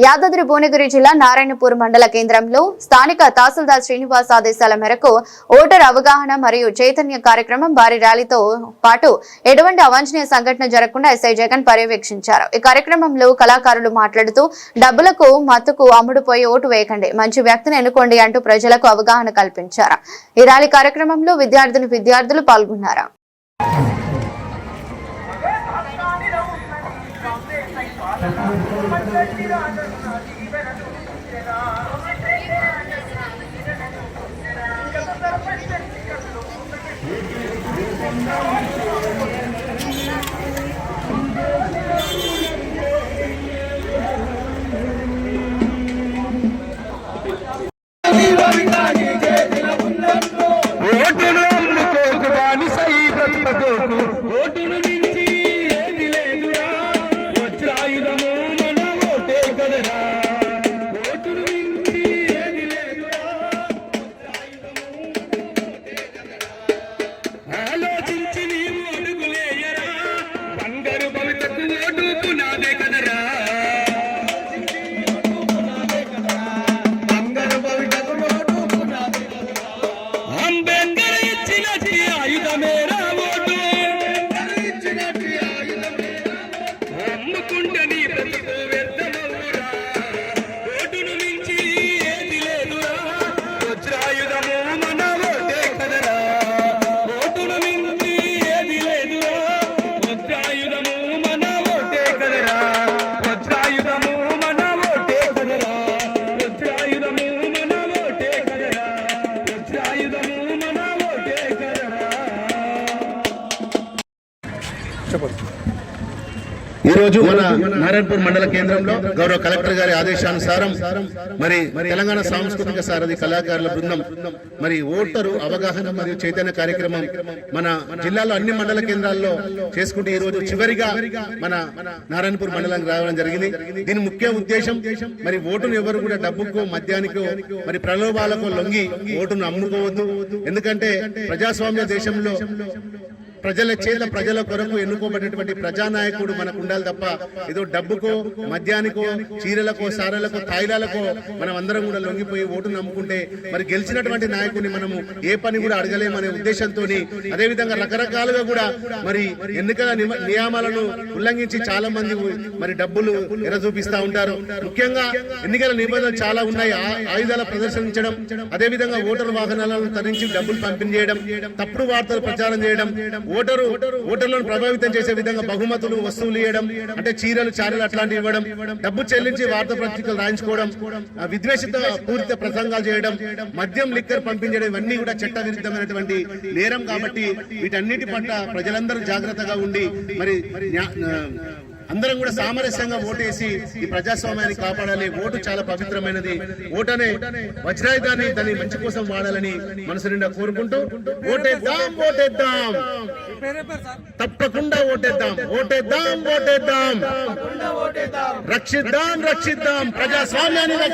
యాదాద్రి భువనగిరి జిల్లా నారాయణపూర్ మండల కేంద్రంలో స్థానిక తహసీల్దార్ శ్రీనివాస్ ఆదేశాల మేరకు ఓటర్ అవగాహన మరియు చైతన్య కార్యక్రమం భారీ ర్యాలీతో పాటు ఎటువంటి అవాంఛనీయ సంఘటన జరగకుండా ఎస్ఐ జగన్ పర్యవేక్షించారు. ఈ కార్యక్రమంలో కళాకారులు మాట్లాడుతూ డబ్బులకు మత్తుకు అమ్ముడుపోయి ఓటు వేయకండి, మంచి వ్యక్తిని ఎన్నుకోండి అంటూ ప్రజలకు అవగాహన కల్పించారు. ఈ ర్యాలీ కార్యక్రమంలో విద్యార్థులు పాల్గొన్నారు. ఈ రోజు మన నారాయణపూర్ మండల కేంద్రంలో గౌరవ కలెక్టర్ గారి ఆదేశానుసారం మరి తెలంగాణ సాంస్కృతిక సారథి కళాకారుల బృందం మరి ఓటరు అవగాహన మరియు చైతన్య కార్యక్రమం మన జిల్లాలో అన్ని మండల కేంద్రాల్లో చేసుకుంటూ ఈ రోజు చివరిగా మన నారాయణపూర్ మండలానికి రావడం జరిగింది. దీని ముఖ్య ఉద్దేశం మరి ఓటును ఎవరు కూడా డబ్బుకో మద్యానికో మరి ప్రలోభాలకు లొంగి ఓటును అమ్ముకోవద్దు. ఎందుకంటే ప్రజాస్వామ్య దేశంలో ప్రజల చేత ప్రజల కొరకు ఎన్నుకోబడినటువంటి ప్రజానాయకుడు మనకు ఉండాలి తప్ప ఏదో డబ్బుకో మద్యానికో చీరలకో సారలకో తాయిలాలకో మనం అందరం కూడా లొంగిపోయి ఓటు నమ్ముకుంటే మరి గెలిచినటువంటి నాయకుడిని మనము ఏ పని కూడా అడగలేమనే ఉద్దేశంతో అదేవిధంగా రకరకాలుగా కూడా మరి ఎన్నికల నియమాలను ఉల్లంఘించి చాలా మంది మరి డబ్బులు ఎరచూపిస్తా ఉంటారు. ముఖ్యంగా ఎన్నికల నిబంధనలు చాలా ఉన్నాయి. ఆయుధాల ప్రదర్శించడం, అదేవిధంగా ఓటరు వాహనాలను తరించి డబ్బులు పంపిణీ చేయడం, తప్పుడు వార్తలు ప్రచారం చేయడం, ఓటర్లను ప్రభావితం చేసే విధంగా బహుమతులు వస్తువులు ఇవ్వడం, అంటే చీరలు చారలు అట్లాంటివి ఇవ్వడం, డబ్బు చెల్లించి వార్తా పత్రికలు రాయించుకోవడం, విద్వేషిత పూరిత ప్రసంగాలు చేయడం, మద్యం లిక్కర్ పంపించడం, ఇవన్నీ కూడా చట్ట విరుద్ధమైనటువంటి నేరం. కాబట్టి వీటన్నిటి పట్ల ప్రజలందరూ జాగ్రత్తగా ఉండి మరి అందరం కూడా సామరస్యంగా ఓటేసి ఈ ప్రజాస్వామ్యాన్ని కాపాడాలి. ఓటు చాలా పవిత్రమైనది. ఓటనే వజ్రాయుధాన్ని దాన్ని మంచి కోసం వాడాలని మనసు నిండా కోరుకుంటూ ఓటేద్దాం, ఓటేద్దాం, తప్పకుండా ఓటేద్దాం, ఓటేద్దాం, ఓటేద్దాం, రక్షిద్దాం, రక్షిద్దాం ప్రజాస్వామ్యాన్ని.